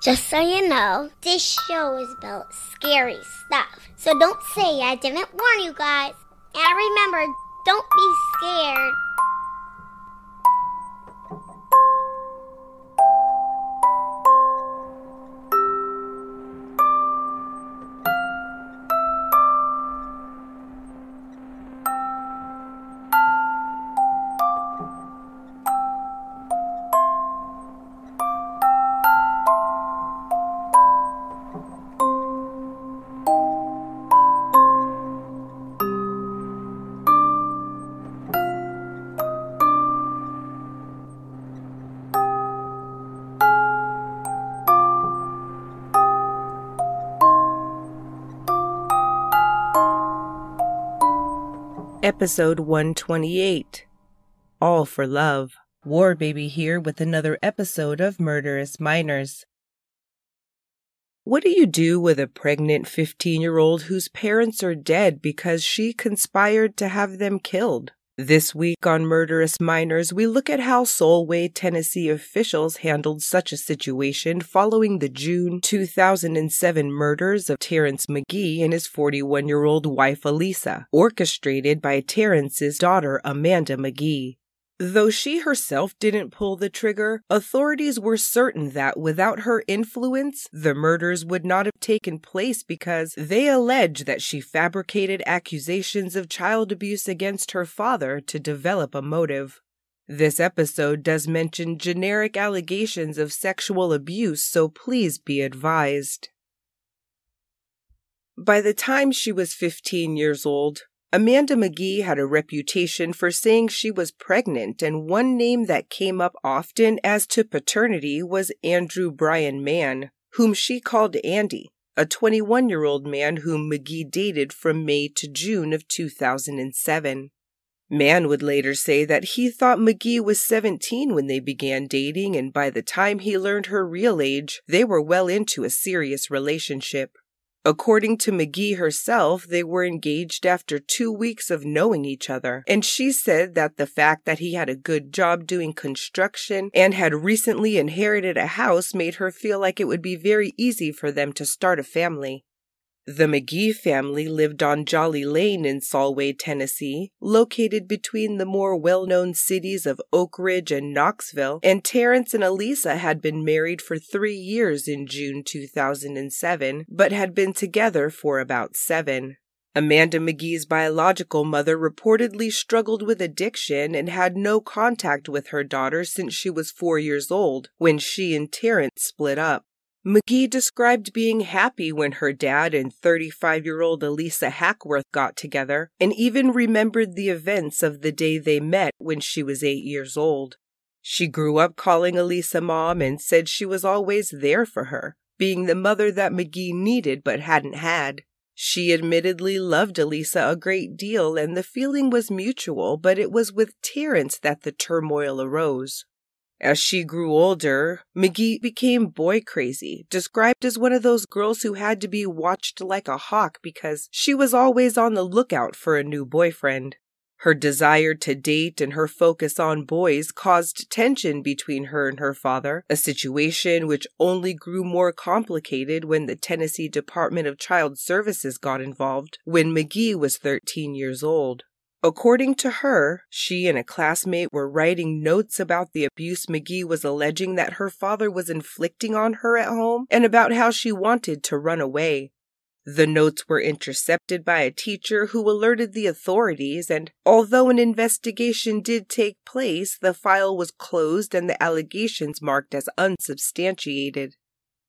Just so you know, this show is about scary stuff. So don't say I didn't warn you guys. And remember, don't be scared. Episode 128, All for Love. War Baby here with another episode of Murderous Minors. What do you do with a pregnant 15-year-old whose parents are dead because she conspired to have them killed? This week on Murderous Minors, we look at how Solway, Tennessee officials handled such a situation following the June 2007 murders of Terrance McGhee and his 41-year-old wife Alisa, orchestrated by Terrance's daughter Amanda McGhee. Though she herself didn't pull the trigger, authorities were certain that without her influence, the murders would not have taken place because they allege that she fabricated accusations of child abuse against her father to develop a motive. This episode does mention generic allegations of sexual abuse, so please be advised. By the time she was 15 years old, Amanda McGhee had a reputation for saying she was pregnant, and one name that came up often as to paternity was Andrew Bryan Mann, whom she called Andy, a 21-year-old man whom McGhee dated from May to June of 2007. Mann would later say that he thought McGhee was 17 when they began dating, and by the time he learned her real age, they were well into a serious relationship. According to McGhee herself, they were engaged after 2 weeks of knowing each other, and she said that the fact that he had a good job doing construction and had recently inherited a house made her feel like it would be very easy for them to start a family. The McGhee family lived on Jolly Lane in Solway, Tennessee, located between the more well-known cities of Oak Ridge and Knoxville, and Terrance and Alisa had been married for 3 years in June 2007, but had been together for about 7. Amanda McGhee's biological mother reportedly struggled with addiction and had no contact with her daughter since she was 4 years old, when she and Terrance split up. McGhee described being happy when her dad and 35-year-old Alisa Hackworth got together, and even remembered the events of the day they met when she was 8 years old. She grew up calling Alisa Mom and said she was always there for her, being the mother that McGhee needed but hadn't had. She admittedly loved Alisa a great deal, and the feeling was mutual, but it was with Terrance that the turmoil arose. As she grew older, McGhee became boy crazy, described as one of those girls who had to be watched like a hawk because she was always on the lookout for a new boyfriend. Her desire to date and her focus on boys caused tension between her and her father, a situation which only grew more complicated when the Tennessee Department of Child Services got involved when McGhee was 13 years old. According to her, she and a classmate were writing notes about the abuse McGhee was alleging that her father was inflicting on her at home and about how she wanted to run away. The notes were intercepted by a teacher who alerted the authorities, and although an investigation did take place, the file was closed and the allegations marked as unsubstantiated.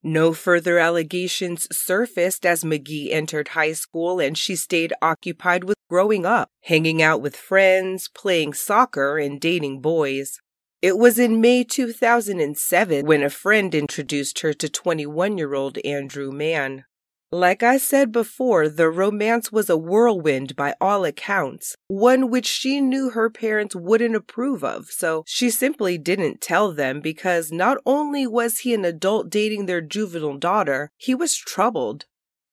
No further allegations surfaced as McGhee entered high school, and she stayed occupied with growing up, hanging out with friends, playing soccer, and dating boys. It was in May 2007 when a friend introduced her to 21-year-old Andrew Mann. Like I said before, the romance was a whirlwind by all accounts, one which she knew her parents wouldn't approve of, so she simply didn't tell them because not only was he an adult dating their juvenile daughter, he was troubled.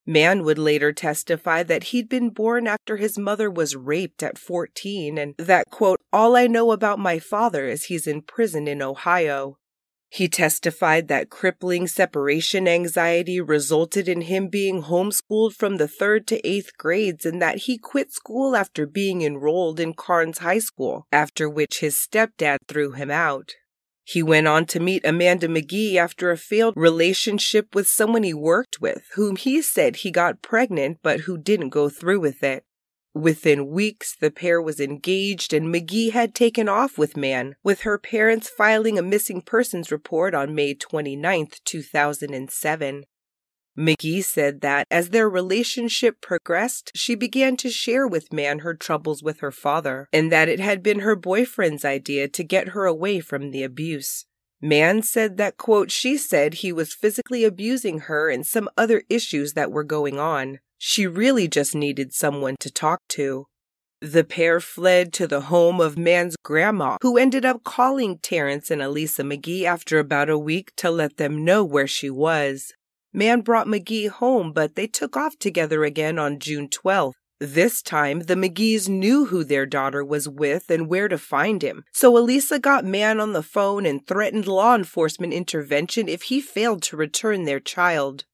Mann would later testify that he'd been born after his mother was raped at 14 and that, quote, "all I know about my father is he's in prison in Ohio." He testified that crippling separation anxiety resulted in him being homeschooled from the 3rd to 8th grades and that he quit school after being enrolled in Carnes High School, after which his stepdad threw him out. He went on to meet Amanda McGhee after a failed relationship with someone he worked with, whom he said he got pregnant but who didn't go through with it. Within weeks, the pair was engaged and McGhee had taken off with Mann, with her parents filing a missing persons report on May 29, 2007. McGhee said that as their relationship progressed, she began to share with Mann her troubles with her father, and that it had been her boyfriend's idea to get her away from the abuse. Mann said that, quote, she said he was physically abusing her and some other issues that were going on. She really just needed someone to talk to. The pair fled to the home of Mann's grandma, who ended up calling Terrance and Alisa McGhee after about a week to let them know where she was. Mann brought McGhee home, but they took off together again on June 12th. This time, the McGhees knew who their daughter was with and where to find him, so Alisa got Mann on the phone and threatened law enforcement intervention if he failed to return their child.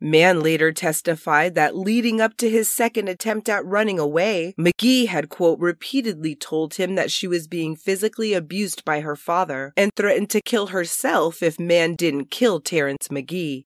Mann later testified that leading up to his second attempt at running away, McGhee had, quote, repeatedly told him that she was being physically abused by her father and threatened to kill herself if Mann didn't kill Terrance McGhee.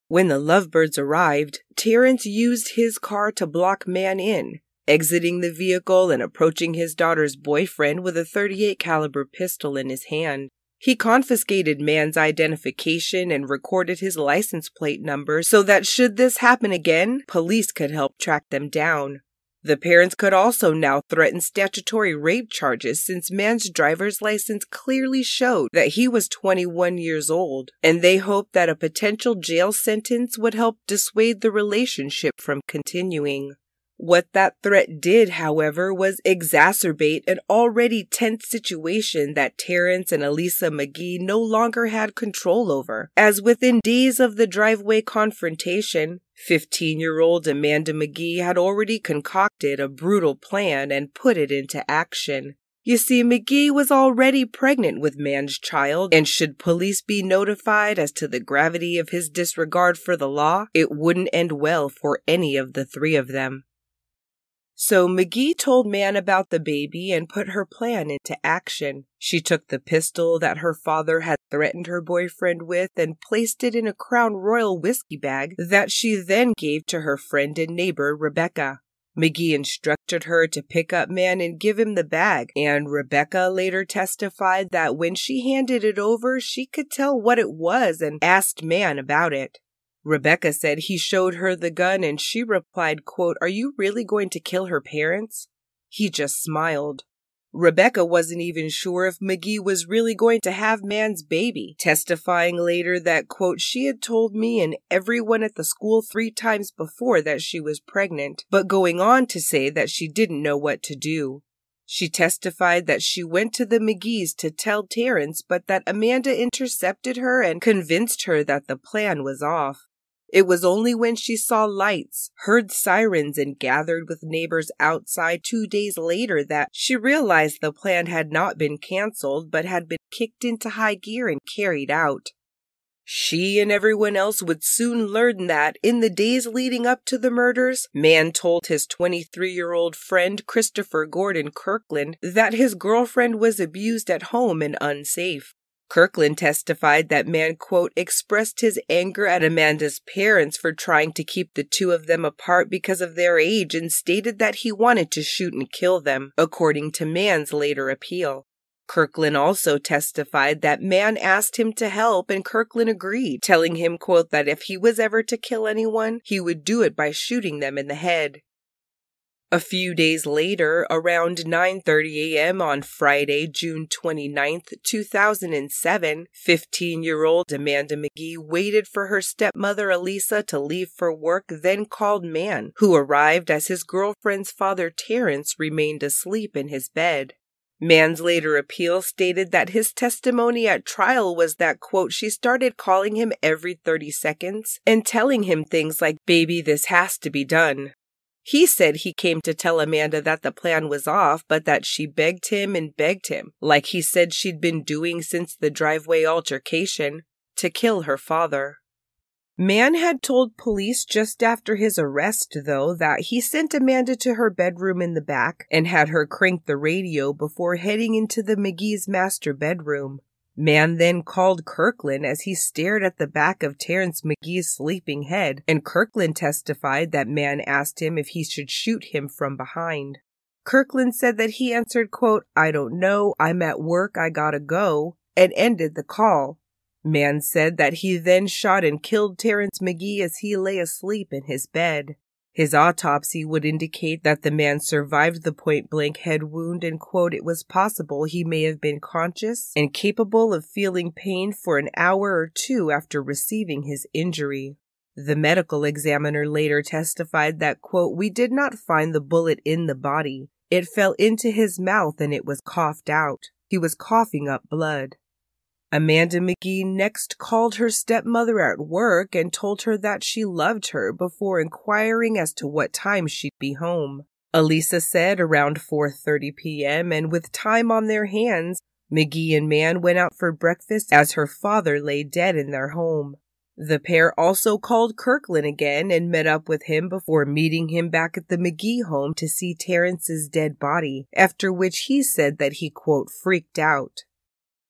When the Lovebirds arrived, Terrance used his car to block Mann in, exiting the vehicle and approaching his daughter's boyfriend with a .38 caliber pistol in his hand. He confiscated Mann's identification and recorded his license plate number so that should this happen again, police could help track them down. The parents could also now threaten statutory rape charges since Mann's driver's license clearly showed that he was 21 years old, and they hoped that a potential jail sentence would help dissuade the relationship from continuing. What that threat did, however, was exacerbate an already tense situation that Terrance and Alisa McGhee no longer had control over, as within days of the driveway confrontation, 15-year-old Amanda McGhee had already concocted a brutal plan and put it into action. You see, McGhee was already pregnant with Mann's child, and should police be notified as to the gravity of his disregard for the law, it wouldn't end well for any of the three of them. So McGhee told Mann about the baby and put her plan into action. She took the pistol that her father had threatened her boyfriend with and placed it in a Crown Royal whiskey bag that she then gave to her friend and neighbor, Rebecca. McGhee instructed her to pick up Mann and give him the bag, and Rebecca later testified that when she handed it over, she could tell what it was and asked Mann about it. Rebecca said he showed her the gun and she replied, quote, "Are you really going to kill her parents?" He just smiled. Rebecca wasn't even sure if McGhee was really going to have Mann's baby, testifying later that, quote, "She had told me and everyone at the school 3 times before that she was pregnant, but going on to say that she didn't know what to do." She testified that she went to the McGhees to tell Terrance, but that Amanda intercepted her and convinced her that the plan was off. It was only when she saw lights, heard sirens, and gathered with neighbors outside 2 days later that she realized the plan had not been canceled but had been kicked into high gear and carried out. She and everyone else would soon learn that, in the days leading up to the murders, Mann told his 23-year-old friend Christopher Gordon Kirkland that his girlfriend was abused at home and unsafe. Kirkland testified that Mann, quote, expressed his anger at Amanda's parents for trying to keep the two of them apart because of their age and stated that he wanted to shoot and kill them, according to Mann's later appeal. Kirkland also testified that Mann asked him to help and Kirkland agreed, telling him, quote, that if he was ever to kill anyone, he would do it by shooting them in the head. A few days later, around 9:30 a.m. on Friday, June 29, 2007, 15-year-old Amanda McGhee waited for her stepmother Alisa to leave for work, then called Mann, who arrived as his girlfriend's father Terrance remained asleep in his bed. Mann's later appeal stated that his testimony at trial was that, quote, she started calling him every 30 seconds and telling him things like, "Baby, this has to be done." He said he came to tell Amanda that the plan was off, but that she begged him and begged him, like he said she'd been doing since the driveway altercation, to kill her father. Mann had told police just after his arrest, though, that he sent Amanda to her bedroom in the back and had her crank the radio before heading into the McGhee's master bedroom. Mann then called Kirkland as he stared at the back of Terrance McGhee's sleeping head, and Kirkland testified that Mann asked him if he should shoot him from behind. Kirkland said that he answered, quote, "I don't know, I'm at work, I gotta go," and ended the call. Mann said that he then shot and killed Terrance McGhee as he lay asleep in his bed. His autopsy would indicate that the man survived the point-blank head wound and, quote, "it was possible he may have been conscious and capable of feeling pain for an hour or two after receiving his injury." The medical examiner later testified that, quote, "we did not find the bullet in the body. It fell into his mouth and it was coughed out. He was coughing up blood." Amanda McGhee next called her stepmother at work and told her that she loved her before inquiring as to what time she'd be home. Alisa said around 4:30 p.m., and with time on their hands, McGhee and Mann went out for breakfast as her father lay dead in their home. The pair also called Kirkland again and met up with him before meeting him back at the McGhee home to see Terrance's dead body, after which he said that he, quote, "freaked out."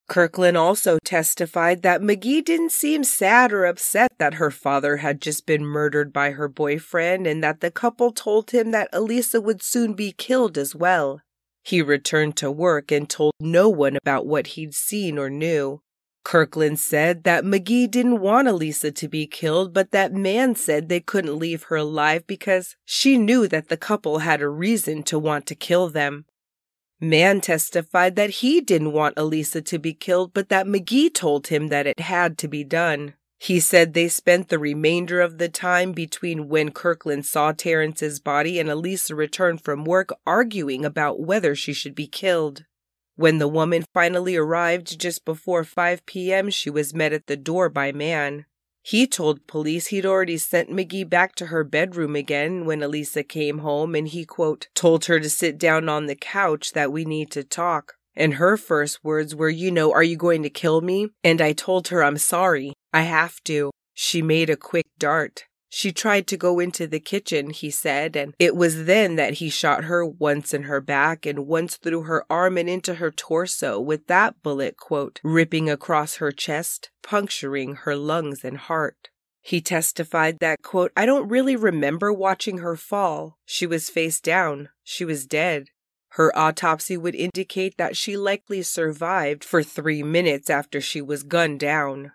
Kirkland also testified that McGhee didn't seem sad or upset that her father had just been murdered by her boyfriend and that the couple told him that Alisa would soon be killed as well. He returned to work and told no one about what he'd seen or knew. Kirkland said that McGhee didn't want Alisa to be killed, but that Mann said they couldn't leave her alive because she knew that the couple had a reason to want to kill them. Mann testified that he didn't want Alisa to be killed, but that McGhee told him that it had to be done. He said they spent the remainder of the time between when Kirkland saw Terrance's body and Alisa returned from work arguing about whether she should be killed. When the woman finally arrived just before 5 p.m., she was met at the door by Mann. He told police he'd already sent McGhee back to her bedroom again when Alisa came home, and he, quote, "told her to sit down on the couch, that we need to talk. And her first words were, are you going to kill me? And I told her I'm sorry. I have to." She made a quick dart. She tried to go into the kitchen, he said, and it was then that he shot her once in her back and once through her arm and into her torso, with that bullet, quote, ripping across her chest, puncturing her lungs and heart. He testified that, quote, "I don't really remember watching her fall. She was face down. She was dead." Her autopsy would indicate that she likely survived for 3 minutes after she was gunned down.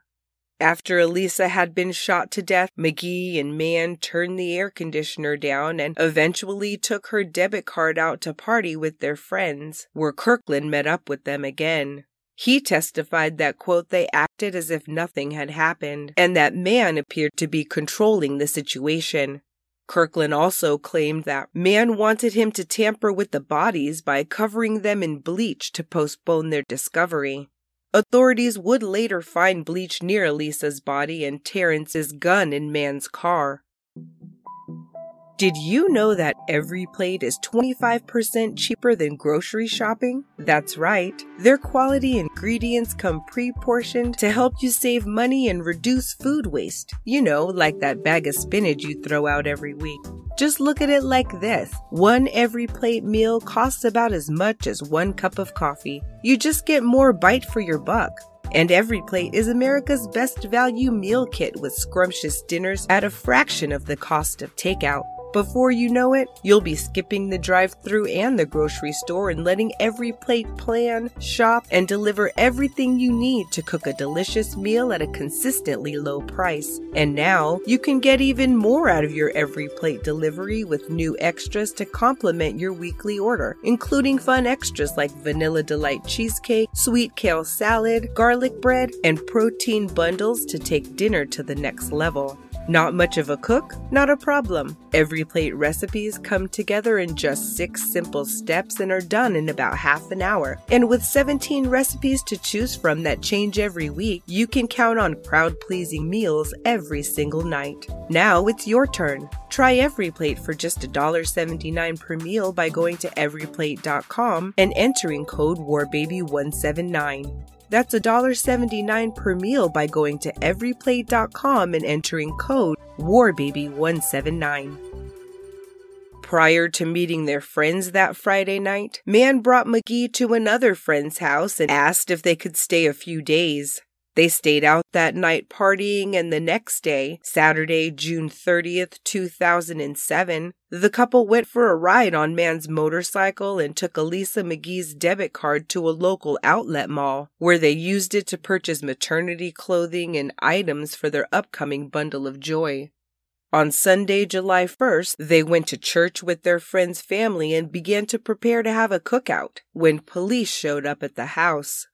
After Alisa had been shot to death, McGhee and Mann turned the air conditioner down and eventually took her debit card out to party with their friends, where Kirkland met up with them again. He testified that, quote, "they acted as if nothing had happened, and that Mann appeared to be controlling the situation." Kirkland also claimed that Mann wanted him to tamper with the bodies by covering them in bleach to postpone their discovery. Authorities would later find bleach near Alisa's body and Terrance's gun in Mann's car. Did you know that every plate is 25% cheaper than grocery shopping? That's right. Their quality ingredients come pre-portioned to help you save money and reduce food waste. Like that bag of spinach you throw out every week. Just look at it like this. One every plate meal costs about as much as 1 cup of coffee. You just get more bite for your buck. And Every Plate is America's best value meal kit with scrumptious dinners at a fraction of the cost of takeout. Before you know it, you'll be skipping the drive-thru and the grocery store and letting Every Plate plan, shop, and deliver everything you need to cook a delicious meal at a consistently low price. And now, you can get even more out of your Every Plate delivery with new extras to complement your weekly order, including fun extras like Vanilla Delight cheesecake, sweet kale salad, garlic bread, and protein bundles to take dinner to the next level. Not much of a cook? Not a problem. Every Plate recipes come together in just 6 simple steps and are done in about half an hour. And with 17 recipes to choose from that change every week, you can count on crowd-pleasing meals every single night. Now it's your turn. Try Every Plate for just $1.79 per meal by going to everyplate.com and entering code WARBABY179. That's $1.79 per meal by going to everyplate.com and entering code WARBABY179. Prior to meeting their friends that Friday night, Mann brought McGhee to another friend's house and asked if they could stay a few days. They stayed out that night partying, and the next day, Saturday, June 30th, 2007, the couple went for a ride on Mann's motorcycle and took Alisa McGhee's debit card to a local outlet mall, where they used it to purchase maternity clothing and items for their upcoming bundle of joy. On Sunday, July 1st, they went to church with their friend's family and began to prepare to have a cookout when police showed up at the house.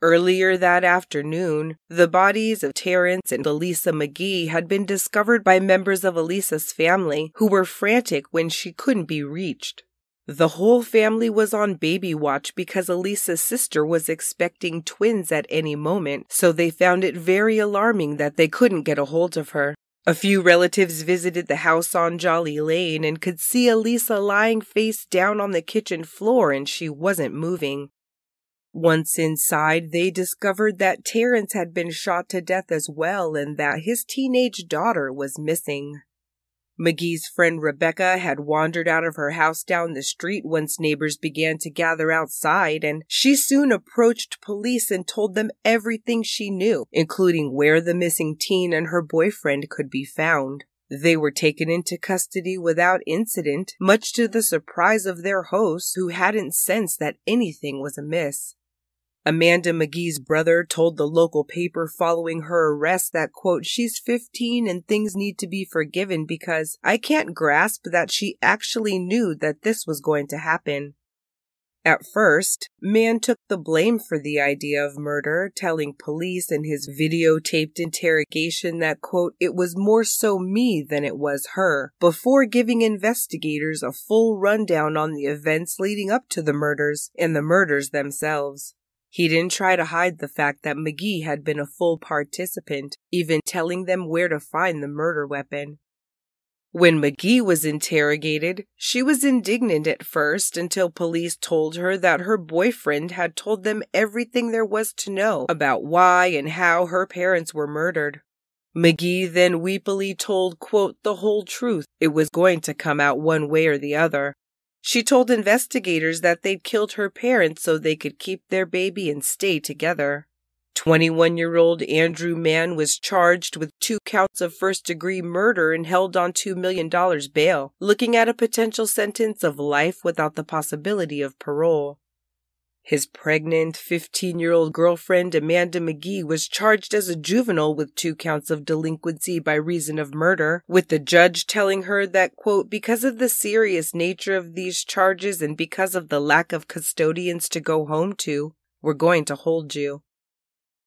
Earlier that afternoon, the bodies of Terrance and Alisa McGhee had been discovered by members of Alisa's family, who were frantic when she couldn't be reached. The whole family was on baby watch because Alisa's sister was expecting twins at any moment, so they found it very alarming that they couldn't get a hold of her. A few relatives visited the house on Jolly Lane and could see Alisa lying face down on the kitchen floor, and she wasn't moving. Once inside, they discovered that Terrance had been shot to death as well and that his teenage daughter was missing. McGhee's friend Rebecca had wandered out of her house down the street once neighbors began to gather outside, and she soon approached police and told them everything she knew, including where the missing teen and her boyfriend could be found. They were taken into custody without incident, much to the surprise of their hosts, who hadn't sensed that anything was amiss. Amanda McGhee's brother told the local paper following her arrest that, quote, "She's 15 and things need to be forgiven because I can't grasp that she actually knew that this was going to happen." At first, Mann took the blame for the idea of murder, telling police in his videotaped interrogation that, quote, "It was more so me than it was her," before giving investigators a full rundown on the events leading up to the murders and the murders themselves. He didn't try to hide the fact that McGhee had been a full participant, even telling them where to find the murder weapon. When McGhee was interrogated, she was indignant at first until police told her that her boyfriend had told them everything there was to know about why and how her parents were murdered. McGhee then weepily told, quote, "the whole truth. It was going to come out one way or the other." She told investigators that they'd killed her parents so they could keep their baby and stay together. 21-year-old Andrew Mann was charged with 2 counts of first-degree murder and held on $2 million bail, looking at a potential sentence of life without the possibility of parole. His pregnant 15-year-old girlfriend, Amanda McGhee, was charged as a juvenile with 2 counts of delinquency by reason of murder, with the judge telling her that, quote, "because of the serious nature of these charges and because of the lack of custodians to go home to, we're going to hold you."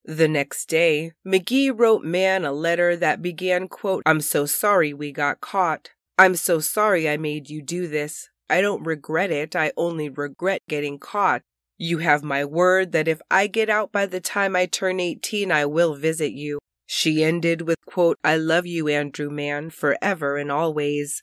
The next day, McGhee wrote Mann a letter that began, quote, "I'm so sorry we got caught. I'm so sorry I made you do this. I don't regret it. I only regret getting caught. You have my word that if I get out by the time I turn 18, I will visit you." She ended with, quote, "I love you, Andrew Mann, forever and always."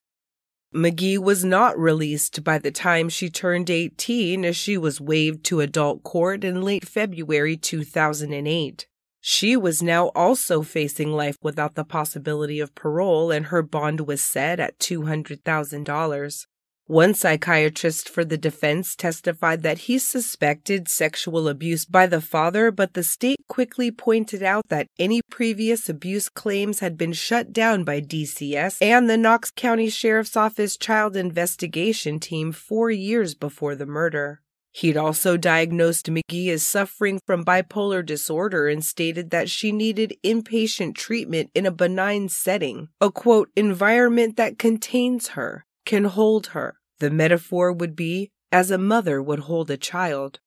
McGhee was not released by the time she turned 18, as she was waived to adult court in late February 2008. She was now also facing life without the possibility of parole, and her bond was set at $200,000. One psychiatrist for the defense testified that he suspected sexual abuse by the father, but the state quickly pointed out that any previous abuse claims had been shut down by DCS and the Knox County Sheriff's Office Child Investigation Team 4 years before the murder. He'd also diagnosed McGhee as suffering from bipolar disorder and stated that she needed inpatient treatment in a benign setting, a, quote, "environment that contains her, can hold her." The metaphor would be as a mother would hold a child.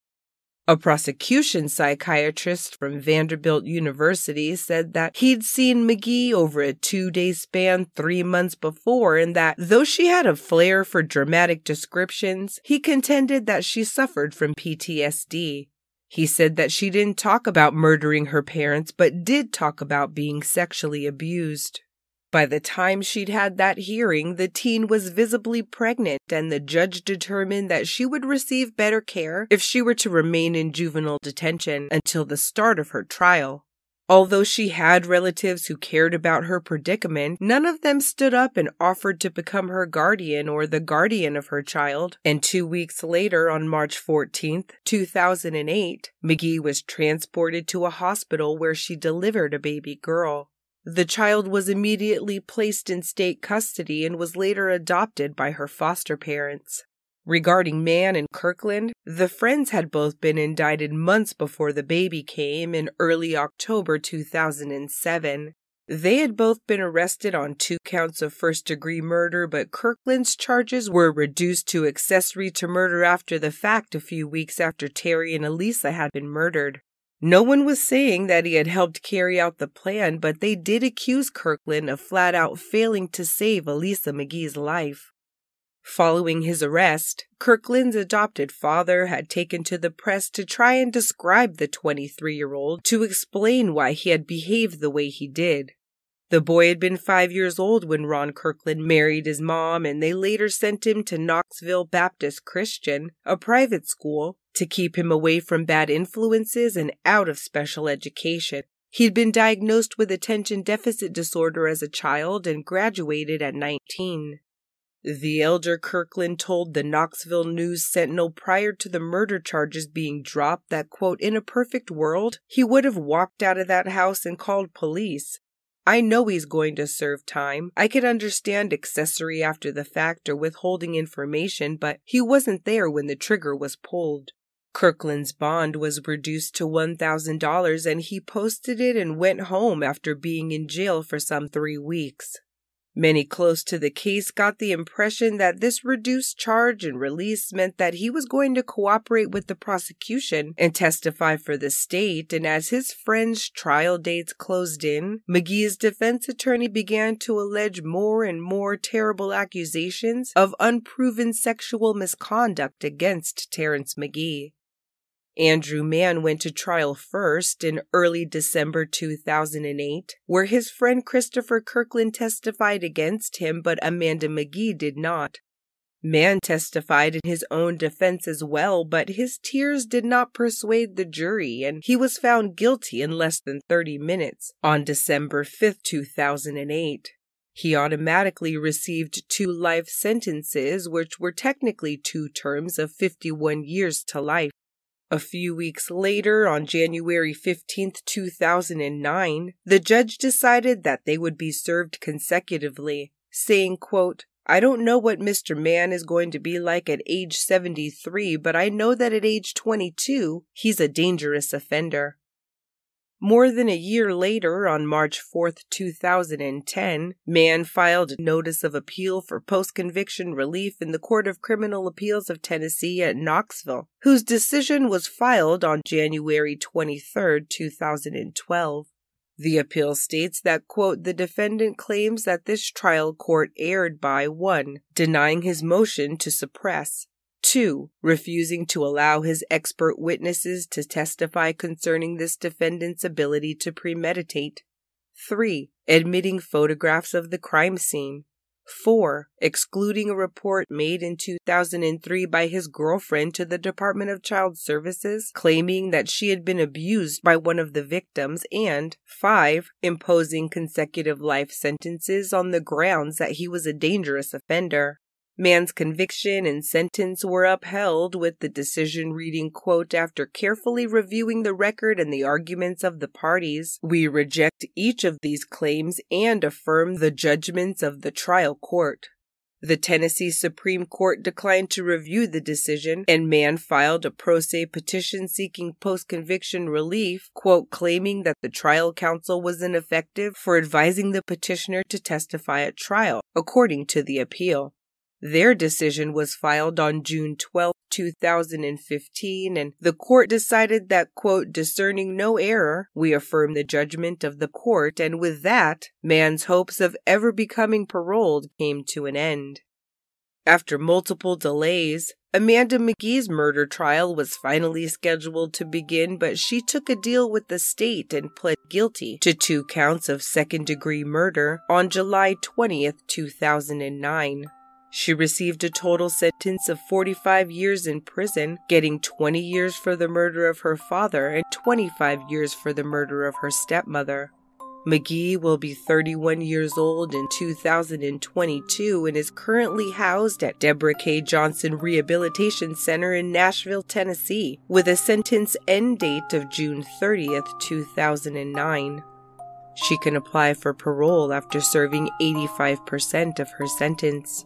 A prosecution psychiatrist from Vanderbilt University said that he'd seen McGhee over a 2-day span 3 months before, and that though she had a flair for dramatic descriptions, he contended that she suffered from PTSD. He said that she didn't talk about murdering her parents, but did talk about being sexually abused. By the time she'd had that hearing, the teen was visibly pregnant, and the judge determined that she would receive better care if she were to remain in juvenile detention until the start of her trial. Although she had relatives who cared about her predicament, none of them stood up and offered to become her guardian or the guardian of her child, and 2 weeks later, on March 14th, 2008, McGhee was transported to a hospital where she delivered a baby girl. The child was immediately placed in state custody and was later adopted by her foster parents. Regarding Mann and Kirkland, the friends had both been indicted months before the baby came in early October 2007. They had both been arrested on 2 counts of first-degree murder, but Kirkland's charges were reduced to accessory to murder after the fact a few weeks after Terry and Alisa had been murdered. No one was saying that he had helped carry out the plan, but they did accuse Kirkland of flat-out failing to save Alisa McGhee's life. Following his arrest, Kirkland's adopted father had taken to the press to try and describe the 23-year-old to explain why he had behaved the way he did. The boy had been 5 years old when Ron Kirkland married his mom, and they later sent him to Knoxville Baptist Christian, a private school, to keep him away from bad influences and out of special education. He'd been diagnosed with attention deficit disorder as a child and graduated at 19. The elder Kirkland told the Knoxville News-Sentinel prior to the murder charges being dropped that, quote, in a perfect world, he would have walked out of that house and called police. I know he's going to serve time. I could understand accessory after the fact or withholding information, but he wasn't there when the trigger was pulled. Kirkland's bond was reduced to $1,000 and he posted it and went home after being in jail for some 3 weeks. Many close to the case got the impression that this reduced charge and release meant that he was going to cooperate with the prosecution and testify for the state, and as his friends' trial dates closed in, McGhee's defense attorney began to allege more and more terrible accusations of unproven sexual misconduct against Terrance McGhee. Andrew Mann went to trial first in early December 2008, where his friend Christopher Kirkland testified against him, but Amanda McGhee did not. Mann testified in his own defense as well, but his tears did not persuade the jury, and he was found guilty in less than 30 minutes on December 5, 2008. He automatically received 2 life sentences, which were technically 2 terms of 51 years to life. A few weeks later, on January 15, 2009, the judge decided that they would be served consecutively, saying, quote, I don't know what Mr. Mann is going to be like at age 73, but I know that at age 22, he's a dangerous offender. More than a year later, on March 4, 2010, Mann filed a notice of appeal for post-conviction relief in the Court of Criminal Appeals of Tennessee at Knoxville, whose decision was filed on January 23, 2012. The appeal states that, quote, the defendant claims that this trial court erred by 1. Denying his motion to suppress, 2. Refusing to allow his expert witnesses to testify concerning this defendant's ability to premeditate. 3. Admitting photographs of the crime scene. 4. Excluding a report made in 2003 by his girlfriend to the Department of Child Services, claiming that she had been abused by one of the victims. And 5. Imposing consecutive life sentences on the grounds that he was a dangerous offender. Mann's conviction and sentence were upheld, with the decision reading, quote, after carefully reviewing the record and the arguments of the parties, we reject each of these claims and affirm the judgments of the trial court. The Tennessee Supreme Court declined to review the decision, and Mann filed a pro se petition seeking post-conviction relief, quote, claiming that the trial counsel was ineffective for advising the petitioner to testify at trial, according to the appeal. Their decision was filed on June 12, 2015, and the court decided that, quote, discerning no error, we affirm the judgment of the court, and with that, Mann's hopes of ever becoming paroled came to an end. After multiple delays, Amanda McGhee's murder trial was finally scheduled to begin, but she took a deal with the state and pled guilty to 2 counts of second-degree murder on July 20th, 2009. She received a total sentence of 45 years in prison, getting 20 years for the murder of her father and 25 years for the murder of her stepmother. McGhee will be 31 years old in 2022 and is currently housed at Deborah K. Johnson Rehabilitation Center in Nashville, Tennessee, with a sentence end date of June 30th, 2009. She can apply for parole after serving 85% of her sentence.